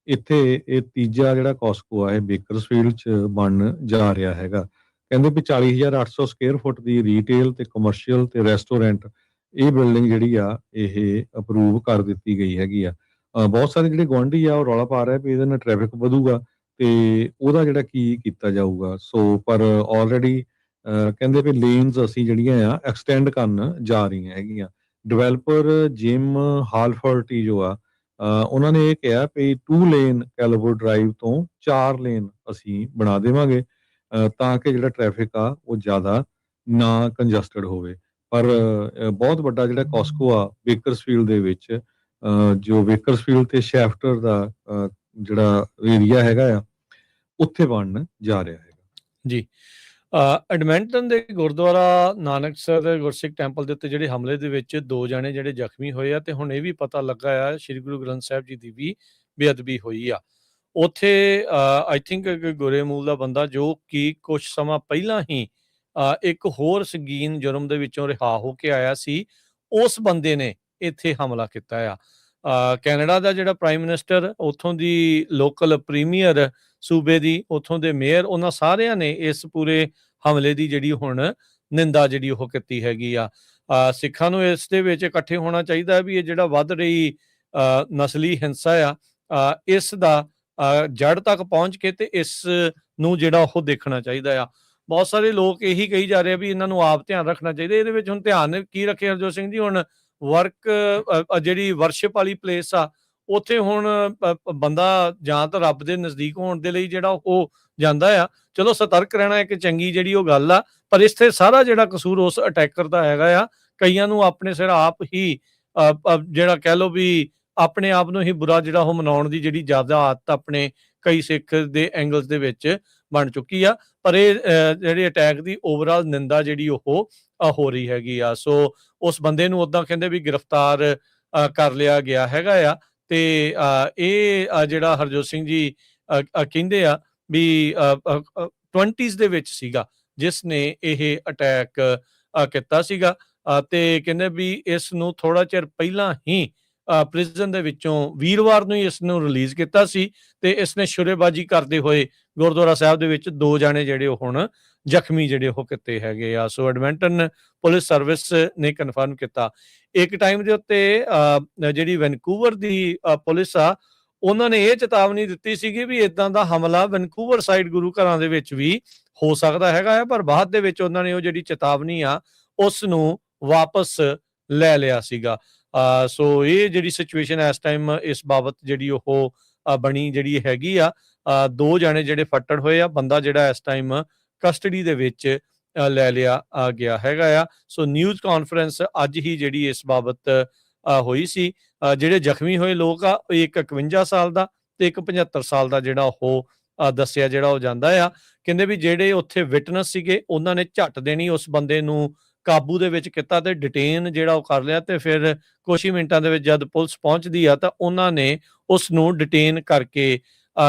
ਇੱਥੇ ਇਹ ਤੀਜਾ ਜਿਹੜਾ ਕਾਸਕੋ ਆ ਇਹ ਬੇਕਰਸਫੀਲਡ 'ਚ ਬਣਨ ਜਾ ਰਿਹਾ ਹੈਗਾ। ਕਹਿੰਦੇ ਵੀ 40,800 ਸਕੁਅਰ ਫੁੱਟ ਦੀ ਰੀਟੇਲ ਤੇ ਕਮਰਸ਼ੀਅਲ ਤੇ ਰੈਸਟੋਰੈਂਟ ਇਹ ਬਿਲਡਿੰਗ ਜਿਹੜੀ ਆ ਇਹ ਅਪਰੂਵ ਕਰ ਦਿੱਤੀ ਗਈ ਹੈਗੀ ਆ। ਬਹੁਤ ਸਾਰੇ ਜਿਹੜੇ ਗੁਆਂਢੀ ਆ ਉਹ ਰੌਲਾ ਪਾ ਰਿਹਾ ਵੀ ਇਹਦੇ ਨਾਲ ਟ੍ਰੈਫਿਕ ਵਧੂਗਾ ਤੇ ਉਹਦਾ ਜਿਹੜਾ ਕੀ ਕੀਤਾ ਜਾਊਗਾ। ਸੋ ਪਰ ਆਲਰੇਡੀ ਕਹਿੰਦੇ ਵੀ ਲੇਨਸ ਅਸੀਂ ਜਿਹੜੀਆਂ ਆ ਐਕਸਟੈਂਡ ਕਰਨ ਜਾ ਰਹੀਆਂ ਹੈਗੀਆਂ। ਡਿਵੈਲਪਰ ਜਿਮ ਹਾਲਫਰਟੀ ਜੋ ਆ ਉਹਨਾਂ ਨੇ ਇਹ ਕਿਹਾ ਵੀ 2 ਲੇਨ ਕੈਲੋਵੋ ਡਰਾਈਵ ਤੋਂ 4 ਲੇਨ ਅਸੀਂ ਬਣਾ ਦੇਵਾਂਗੇ ਤਾਂ ਕਿ ਜਿਹੜਾ ਟ੍ਰੈਫਿਕ ਆ ਉਹ ਜ਼ਿਆਦਾ ਨਾ ਕੰਜਸਟਡ ਹੋਵੇ। ਪਰ ਬਹੁਤ ਵੱਡਾ ਜਿਹੜਾ ਕਾਸਕੋ ਆ ਬੇਕਰਸਫੀਲਡ ਦੇ ਵਿੱਚ, ਜੋ ਬੇਕਰਸਫੀਲਡ ਤੇ ਸ਼ੈਫਟਰ ਦਾ ਜਿਹੜਾ ਏਰੀਆ ਹੈਗਾ ਆ ਉੱਥੇ ਬਣਨ ਜਾ ਰਿਹਾ ਹੈਗਾ ਜੀ। ਐਡਮਿੰਟਨ ਦੇ ਗੁਰਦੁਆਰਾ ਨਾਨਕਸਰ ਗੁਰਸਿੱਖ ਟੈਂਪਲ ਦੇ ਉੱਤੇ ਜਿਹੜੇ ਹਮਲੇ ਦੇ ਵਿੱਚ 2 ਜਣੇ ਜਿਹੜੇ ਜ਼ਖਮੀ ਹੋਏ ਆ, ਤੇ ਹੁਣ ਇਹ ਵੀ ਪਤਾ ਲੱਗਾ ਆ ਸ਼੍ਰੀ ਗੁਰੂ ਗ੍ਰੰਥ ਸਾਹਿਬ ਜੀ ਦੀ ਵੀ ਬੇਅਦਬੀ ਹੋਈ ਆ ਉੱਥੇ। ਆਈ ਥਿੰਕ ਗੁਰੇਮੂਲ ਦਾ ਬੰਦਾ ਜੋ ਕਿ ਕੁਝ ਸਮਾਂ ਪਹਿਲਾਂ ਹੀ ਇੱਕ ਹੋਰ ਸੰਗੀਨ ਜੁਰਮ ਦੇ ਵਿੱਚੋਂ ਰਿਹਾ ਹੋ ਕੇ ਆਇਆ ਸੀ, ਉਸ ਬੰਦੇ ਨੇ ਇੱਥੇ ਹਮਲਾ ਕੀਤਾ ਆ। ਕੈਨੇਡਾ ਦਾ ਜਿਹੜਾ ਪ੍ਰਾਈਮ ਮਿਨਿਸਟਰ, ਉੱਥੋਂ ਦੀ ਲੋਕਲ ਪ੍ਰੀਮੀਅਰ ਸੂਬੇ ਦੀ, ਉੱਥੋਂ ਦੇ ਮੇਅਰ, ਉਹਨਾਂ ਸਾਰਿਆਂ ਨੇ ਇਸ ਪੂਰੇ ਹਮਲੇ ਦੀ ਜਿਹੜੀ ਹੁਣ ਨਿੰਦਾ ਜਿਹੜੀ ਉਹ ਕੀਤੀ ਹੈਗੀ ਆ। ਸਿੱਖਾਂ ਨੂੰ ਇਸ ਦੇ ਵਿੱਚ ਇਕੱਠੇ ਹੋਣਾ ਚਾਹੀਦਾ ਵੀ ਇਹ ਜਿਹੜਾ ਵੱਧ ਰਹੀ ਨਸਲੀ ਹਿੰਸਾ ਆ ਇਸ ਦਾ ਜੜ ਤੱਕ ਪਹੁੰਚ ਕੇ ਤੇ ਇਸ ਨੂੰ ਜਿਹੜਾ ਉਹ ਦੇਖਣਾ ਚਾਹੀਦਾ ਆ। ਬਹੁਤ ਸਾਰੇ ਲੋਕ ਇਹੀ ਕਹੀ ਜਾ ਰਹੇ ਆ ਵੀ ਇਹਨਾਂ ਨੂੰ ਆਪ ਧਿਆਨ ਰੱਖਣਾ ਚਾਹੀਦਾ। ਇਹਦੇ ਵਿੱਚ ਹੁਣ ਧਿਆਨ ਕੀ ਰੱਖੇ ਹਰਜੋਤ ਸਿੰਘ ਜੀ? ਹੁਣ ਜਿਹੜੀ ਵਰਸ਼ਿਪ ਵਾਲੀ ਪਲੇਸ ਆ ਉੱਥੇ ਹੁਣ ਬੰਦਾ ਜਾਂ ਤਾਂ ਰੱਬ ਦੇ ਨਜ਼ਦੀਕ ਹੋਣ ਦੇ ਲਈ ਜਿਹੜਾ ਉਹ ਜਾਂਦਾ ਆ, ਚਲੋ ਸਤਰਕ ਰਹਿਣਾ ਇੱਕ ਚੰਗੀ ਜਿਹੜੀ ਉਹ ਗੱਲ ਆ, ਪਰ ਇੱਥੇ ਸਾਰਾ ਜਿਹੜਾ ਕਸੂਰ ਉਸ ਅਟੈਕਰ ਦਾ ਹੈਗਾ ਆ। ਕਈਆਂ ਨੂੰ ਆਪਣੇ ਸਿਰ ਆਪ ਹੀ ਜਿਹੜਾ ਕਹਿ ਲਓ ਵੀ ਆਪਣੇ ਆਪ ਨੂੰ ਹੀ ਬੁਰਾ ਜਿਹੜਾ ਉਹ ਮਨਾਉਣ ਦੀ ਜਿਹੜੀ ਜ਼ਿਆਦਾ ਆਦਤ ਆਪਣੇ ਕਈ ਸਿੱਖ ਦੇ ਐਂਗਲਸ ਦੇ ਵਿੱਚ ਬਣ ਚੁੱਕੀ ਆ। ਪਰ ਇਹ ਜਿਹੜੇ ਅਟੈਕ ਦੀ ਓਵਰਆਲ ਨਿੰਦਾ ਜਿਹੜੀ ਉਹ ਹੋ ਰਹੀ ਹੈਗੀ ਆ। ਸੋ ਉਸ ਬੰਦੇ ਨੂੰ ਉੱਦਾਂ ਕਹਿੰਦੇ ਵੀ ਗ੍ਰਿਫਤਾਰ ਕਰ ਲਿਆ ਗਿਆ ਹੈਗਾ ਆ। ਤੇ ਇਹ ਜਿਹੜਾ ਹਰਜੋਤ ਸਿੰਘ ਜੀ ਕਹਿੰਦੇ ਆ ਵੀ 20s ਦੇ ਵਿੱਚ ਸੀਗਾ ਜਿਸ ਨੇ ਇਹ ਅਟੈਕ ਕੀਤਾ ਸੀਗਾ। ਤੇ ਕਹਿੰਦੇ ਵੀ ਇਸ ਨੂੰ ਥੋੜਾ ਚਿਰ ਪਹਿਲਾਂ ਹੀ ਪ੍ਰਿਜ਼ਨ ਦੇ ਵਿੱਚੋਂ ਵੀਰਵਾਰ ਨੂੰ ਹੀ ਇਸ ਨੂੰ ਰਿਲੀਜ਼ ਕੀਤਾ ਸੀ ਤੇ ਇਸ ਨੇ ਸ਼ੁਰੇਬਾਜ਼ੀ ਕਰਦੇ ਹੋਏ ਗੁਰਦੁਆਰਾ ਸਾਹਿਬ ਦੇ ਵਿੱਚ 2 ਜਾਣੇ ਜਿਹੜੇ ਉਹ ਹੁਣ ਜ਼ਖਮੀ ਜਿਹੜੇ ਉਹ ਕੀਤੇ ਹੈਗੇ ਆ। ਸੋ ਐਡਮਿੰਟਨ ਪੁਲਿਸ ਸਰਵਿਸ ਨੇ ਕਨਫਰਮ ਕੀਤਾ। ਇੱਕ ਟਾਈਮ ਦੇ ਉੱਤੇ ਜਿਹੜੀ ਵੈਨਕੂਵਰ ਦੀ ਪੁਲਿਸ ਆ ਉਹਨਾਂ ਨੇ ਇਹ ਚੇਤਾਵਨੀ ਦਿੱਤੀ ਸੀਗੀ ਵੀ ਇਦਾਂ ਦਾ ਹਮਲਾ ਵੈਨਕੂਵਰ ਸਾਈਡ ਗੁਰੂ ਘਰਾਂ ਦੇ ਵਿੱਚ ਵੀ ਹੋ ਸਕਦਾ ਹੈਗਾ ਆ, ਪਰ ਬਾਅਦ ਦੇ ਵਿੱਚ ਉਹਨਾਂ ਨੇ ਉਹ ਜਿਹੜੀ ਚੇਤਾਵਨੀ ਆ ਉਸ ਨੂੰ ਵਾਪਸ ਲੈ ਲਿਆ ਸੀਗਾ। ਸੋ ਇਹ ਜਿਹੜੀ ਸਿਚੁਏਸ਼ਨ ਇਸ ਟਾਈਮ ਇਸ ਬਾਬਤ ਜਿਹੜੀ ਉਹ ਬਣੀ ਜਿਹੜੀ ਹੈਗੀ ਆ। 2 ਜਾਣੇ ਜਿਹੜੇ ਫੱਟੜ ਹੋਏ ਆ, ਬੰਦਾ ਜਿਹੜਾ ਇਸ ਟਾਈਮ ਕਸਟਡੀ ਦੇ ਵਿੱਚ ਲੈ ਲਿਆ ਗਿਆ ਹੈਗਾ ਆ। ਸੋ ਨਿਊਜ਼ ਕਾਨਫਰੰਸ ਅੱਜ ਹੀ ਜਿਹੜੀ ਇਸ ਬਾਬਤ ਹੋਈ ਸੀ। ਜਿਹੜੇ ਜ਼ਖਮੀ ਹੋਏ ਲੋਕ ਆ ਇੱਕ 51 ਸਾਲ ਦਾ ਤੇ ਇੱਕ 75 ਸਾਲ ਦਾ ਜਿਹੜਾ ਉਹ ਦੱਸਿਆ ਜਿਹੜਾ ਉਹ ਜਾਂਦਾ ਆ। ਕਹਿੰਦੇ ਵੀ ਜਿਹੜੇ ਉੱਥੇ ਵਿਟਨੈਸ ਸੀਗੇ ਉਹਨਾਂ ਨੇ ਝੱਟ ਦੇਣੀ ਉਸ ਬੰਦੇ ਨੂੰ ਕਾਬੂ ਦੇ ਵਿੱਚ ਕੀਤਾ ਤੇ ਡਿਟੇਨ ਜਿਹੜਾ ਉਹ ਕਰ ਲਿਆ। ਤੇ ਫਿਰ ਕੁਛ ਹੀ ਮਿੰਟਾਂ ਦੇ ਵਿੱਚ ਜਦ ਪੁਲਿਸ ਪਹੁੰਚਦੀ ਆ ਤਾਂ ਉਹਨਾਂ ਨੇ ਉਸ ਨੂੰ ਡਿਟੇਨ ਕਰਕੇ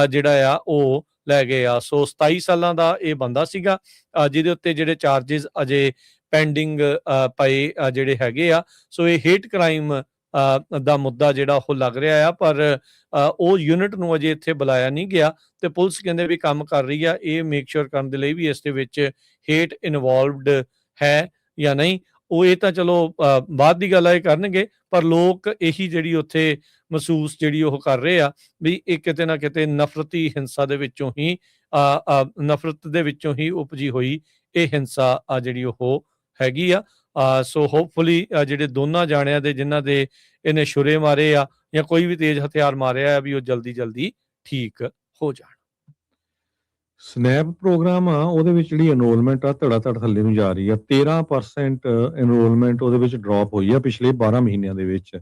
ਜਿਹੜਾ ਆ ਉਹ ਲੈ ਗਏ ਆ। ਸੋ 27 ਸਾਲਾਂ ਦਾ ਇਹ ਬੰਦਾ ਸੀਗਾ ਜਿਹਦੇ ਉੱਤੇ ਜਿਹੜੇ ਚਾਰਜਿਸ ਅਜੇ ਪੈਂਡਿੰਗ ਪਏ ਜਿਹੜੇ ਹੈਗੇ ਆ। ਸੋ ਇਹ ਹੇਟ ਕ੍ਰਾਈਮ ਦਾ ਮੁੱਦਾ ਜਿਹੜਾ ਉਹ ਲੱਗ ਰਿਹਾ ਆ, ਪਰ ਉਹ ਯੂਨਿਟ ਨੂੰ ਅਜੇ ਇੱਥੇ ਬੁਲਾਇਆ ਨਹੀਂ ਗਿਆ ਤੇ ਪੁਲਿਸ ਕਹਿੰਦੇ ਵੀ ਕੰਮ ਕਰ ਰਹੀ ਆ ਇਹ ਮੇਕ ਸ਼ੋਰ ਕਰਨ ਦੇ ਲਈ ਵੀ ਇਸ ਦੇ ਵਿੱਚ ਹੇਟ ਇਨਵੋਲਵਡ ਹੈ ਜਾਂ ਨਹੀਂ। ਉਹ ਇਹ ਤਾਂ ਚਲੋ ਬਾਅਦ ਦੀ ਗੱਲ ਆ, ਇਹ ਕਰਨਗੇ, ਪਰ ਲੋਕ ਇਹੀ ਜਿਹੜੀ ਉੱਥੇ ਮਹਿਸੂਸ ਜਿਹੜੀ ਉਹ ਕਰ ਰਹੇ ਆ ਵੀ ਇਹ ਕਿਤੇ ਨਾ ਕਿਤੇ ਨਫ਼ਰਤੀ ਹਿੰਸਾ ਦੇ ਵਿੱਚੋਂ ਹੀ ਨਫ਼ਰਤ ਦੇ ਵਿੱਚੋਂ ਹੀ ਉਪਜੀ ਹੋਈ ਇਹ ਹਿੰਸਾ ਜਿਹੜੀ ਉਹ ਹੈਗੀ ਆ। ਸੋ ਹੋਪਫੁਲੀ ਜਿਹੜੇ ਦੋਨਾਂ ਜਾਣਿਆਂ ਦੇ ਜਿਨ੍ਹਾਂ ਦੇ ਇਹਨੇ ਛੁਰੇ ਮਾਰੇ ਆ ਜਾਂ ਕੋਈ ਵੀ ਤੇਜ਼ ਹਥਿਆਰ ਮਾਰਿਆ ਆ ਵੀ ਉਹ ਜਲਦੀ ਠੀਕ ਹੋ ਜਾਣ। ਸਨੈਪ ਪ੍ਰੋਗਰਾਮ ਆ ਉਹਦੇ ਵਿੱਚ ਜਿਹੜੀ ਐਨਰੋਲਮੈਂਟ ਆ ਧੜਾ ਥੱਲੇ ਨੂੰ ਜਾ ਰਹੀ ਆ। 13% ਐਨਰੋਲਮੈਂਟ ਉਹਦੇ ਵਿੱਚ ਡ੍ਰੌਪ ਹੋਈ ਆ ਪਿਛਲੇ 12 ਮਹੀਨਿਆਂ ਦੇ ਵਿੱਚ।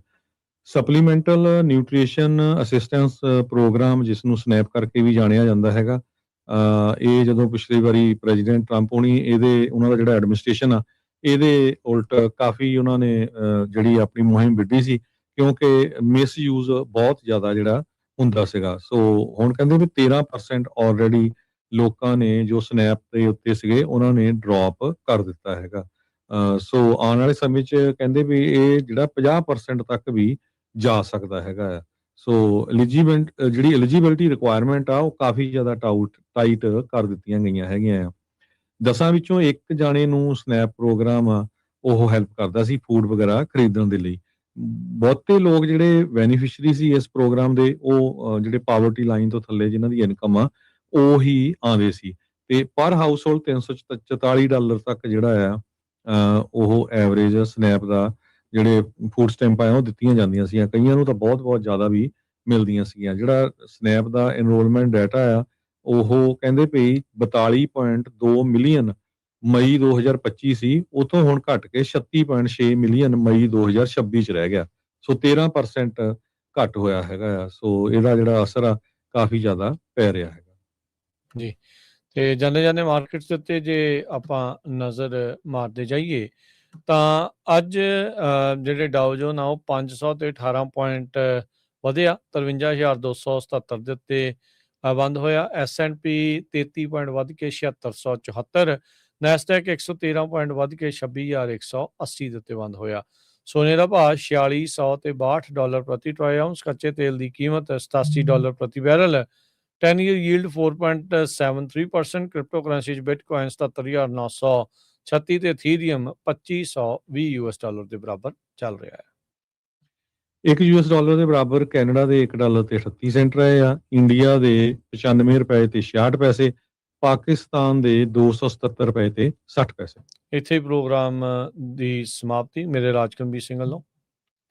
ਸਪਲੀਮੈਂਟਲ ਨਿਊਟ੍ਰੀਸ਼ਨ ਅਸਿਸਟੈਂਸ ਪ੍ਰੋਗਰਾਮ ਜਿਸ ਨੂੰ ਸਨੈਪ ਕਰਕੇ ਵੀ ਜਾਣਿਆ ਜਾਂਦਾ ਹੈਗਾ, ਇਹ ਜਦੋਂ ਪਿਛਲੀ ਵਾਰੀ ਪ੍ਰੈਜ਼ੀਡੈਂਟ ਟਰੰਪ ਉਹਨਾਂ ਦਾ ਜਿਹੜਾ ਐਡਮਿਨਿਸਟ੍ਰੇਸ਼ਨ ਆ ਇਹਦੇ ਉਲਟ ਕਾਫੀ ਉਹਨਾਂ ਨੇ ਜਿਹੜੀ ਆਪਣੀ ਮੁਹਿੰਮ ਵਿੱਢੀ ਸੀ ਕਿਉਂਕਿ ਮਿਸਯੂਜ਼ ਬਹੁਤ ਜ਼ਿਆਦਾ ਜਿਹੜਾ ਹੁੰਦਾ ਸੀਗਾ। ਸੋ ਹੁਣ ਕਹਿੰਦੇ ਵੀ 13% ਆਲਰੇਡੀ ਲੋਕਾਂ ਨੇ ਜੋ ਸਨੈਪ ਦੇ ਉੱਤੇ ਸੀਗੇ ਉਹਨਾਂ ਨੇ ਡ੍ਰੌਪ ਕਰ ਦਿੱਤਾ ਹੈਗਾ। ਸੋ ਆਉਣ ਵਾਲੇ ਸਮੇਂ 'ਚ ਕਹਿੰਦੇ ਵੀ ਇਹ ਜਿਹੜਾ 50% ਤੱਕ ਵੀ ਜਾ ਸਕਦਾ ਹੈਗਾ ਆ। ਸੋ ਜਿਹੜੀ ਐਲੀਜੀਬਿਲਿਟੀ ਰਿਕੁਆਇਰਮੈਂਟ ਆ ਉਹ ਕਾਫੀ ਜ਼ਿਆਦਾ ਟਾਈਟ ਕਰ ਦਿੱਤੀਆਂ ਗਈਆਂ ਹੈਗੀਆਂ ਆ। 10 ਵਿੱਚੋਂ 1 ਜਾਣੇ ਨੂੰ ਸਨੈਪ ਪ੍ਰੋਗਰਾਮ ਆ ਉਹ ਹੈਲਪ ਕਰਦਾ ਸੀ ਫੂਡ ਵਗੈਰਾ ਖਰੀਦਣ ਦੇ ਲਈ। ਬਹੁਤੇ ਲੋਕ ਜਿਹੜੇ ਬੈਨੀਫਿਸ਼ਰੀ ਸੀ ਇਸ ਪ੍ਰੋਗਰਾਮ ਦੇ ਉਹ ਜਿਹੜੇ ਪਾਵਰਟੀ ਲਾਈਨ ਤੋਂ ਥੱਲੇ ਜਿਨ੍ਹਾਂ ਦੀ ਇਨਕਮ ਆ ਉਹ ਹੀ ਆਉਂਦੇ ਸੀ ਤੇ ਪਰ ਹਾਊਸ ਹੋਲਡ $344 ਤੱਕ ਜਿਹੜਾ ਆ ਉਹ ਐਵਰੇਜ ਸਨੈਪ ਦਾ ਜਿਹੜੇ ਫੂਡ ਸਟੈਂਪਾਂ ਆ ਉਹ ਦਿੱਤੀਆਂ ਜਾਂਦੀਆਂ ਸੀਗੀਆਂ। ਕਈਆਂ ਨੂੰ ਤਾਂ ਬਹੁਤ ਜ਼ਿਆਦਾ ਵੀ ਮਿਲਦੀਆਂ ਸੀਗੀਆਂ। ਜਿਹੜਾ ਸਨੈਪ ਦਾ ਐਨਰੋਲਮੈਂਟ ਡਾਟਾ ਆ ਉਹ ਕਹਿੰਦੇ ਪਈ 42.2 ਮਿਲੀਅਨ ਮਈ 2025 ਸੀ, ਉਥੋਂ ਹੁਣ ਘਟ ਕੇ 36.6 ਮਿਲੀਅਨ ਮਈ 2026 ਚ ਰਹਿ ਗਿਆ। ਸੋ 13% ਘਟ ਹੋਇਆ ਹੈਗਾ ਆ। ਸੋ ਇਹਦਾ ਜਿਹੜਾ ਅਸਰ ਆ ਕਾਫੀ ਜ਼ਿਆਦਾ ਪੈ ਰਿਹਾ ਹੈਗਾ ਜੀ। ਤੇ ਜਾਂਦੇ ਮਾਰਕੀਟਸ ਦੇ ਉੱਤੇ ਜੇ ਆਪਾਂ ਨਜ਼ਰ ਮਾਰਦੇ ਜਾਈਏ ਤਾਂ ਅੱਜ ਜਿਹੜੇ ਡਾਓ ਜੋਨ ਆ ਉਹ 500 ਤੇ 18 ਪੁਆਇੰਟ ਵਧਿਆ, 53,277 ਦੇ ਉੱਤੇ ਬੰਦ ਹੋਇਆ। S&P 33 ਪੁਆਇੰਟ ਵੱਧ ਕੇ 7674, ਨੈਸਡੈਕ 113 ਪੁਆਇੰਟ ਵੱਧ ਕੇ 26,180 ਦੇ ਉੱਤੇ ਬੰਦ ਹੋਇਆ। ਸੋਨੇ ਦਾ ਭਾਅ $4600 ਤੇ $62 ਪ੍ਰਤੀ ਟਰਾਈ ਆਉਂਸ, ਕੱਚੇ ਤੇਲ ਦੀ ਕੀਮਤ $87 ਪ੍ਰਤੀ barrel, 10 year yield 4.73%, crypto currency 'ਚ ਬਿਟਕੋਇਨ 77,936 ਤੇ ਇਥੀਰੀਅਮ $2520 ਦੇ ਬਰਾਬਰ ਚੱਲ ਰਿਹਾ ਹੈ। $1 ਦੇ ਬਰਾਬਰ ਕੈਨੇਡਾ ਦੇ $1 ਤੇ 38 ਸੈਂਟ ਰਹੇ ਆ, ਇੰਡੀਆ ਦੇ $95 ਤੇ 66 ਪੈਸੇ, ਪਾਕਿਸਤਾਨ ਦੇ $277 ਤੇ 60 ਪੈਸੇ। ਇੱਥੇ ਪ੍ਰੋਗਰਾਮ ਦੀ ਸਮਾਪਤੀ। ਮੇਰੇ ਰਾਜਕਰਮਵੀਰ ਸਿੰਘ ਵੱਲੋਂ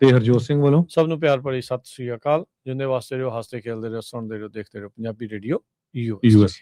ਤੇ ਹਰਜੋਤ ਸਿੰਘ ਵੱਲੋਂ ਸਭ ਨੂੰ ਪਿਆਰ ਭਰੀ ਸਤਿ ਸ੍ਰੀ ਅਕਾਲ। ਜਿੰਦੇ ਵਾਸਤੇ ਰਹੋ, ਹੱਸਦੇ ਖੇਲਦੇ ਰਹੋ, ਸੁਣਦੇ ਰਹੋ, ਦੇਖਦੇ ਰਹੋ ਪੰਜਾਬੀ ਰੇਡੀਓ ਯੂਐਸ।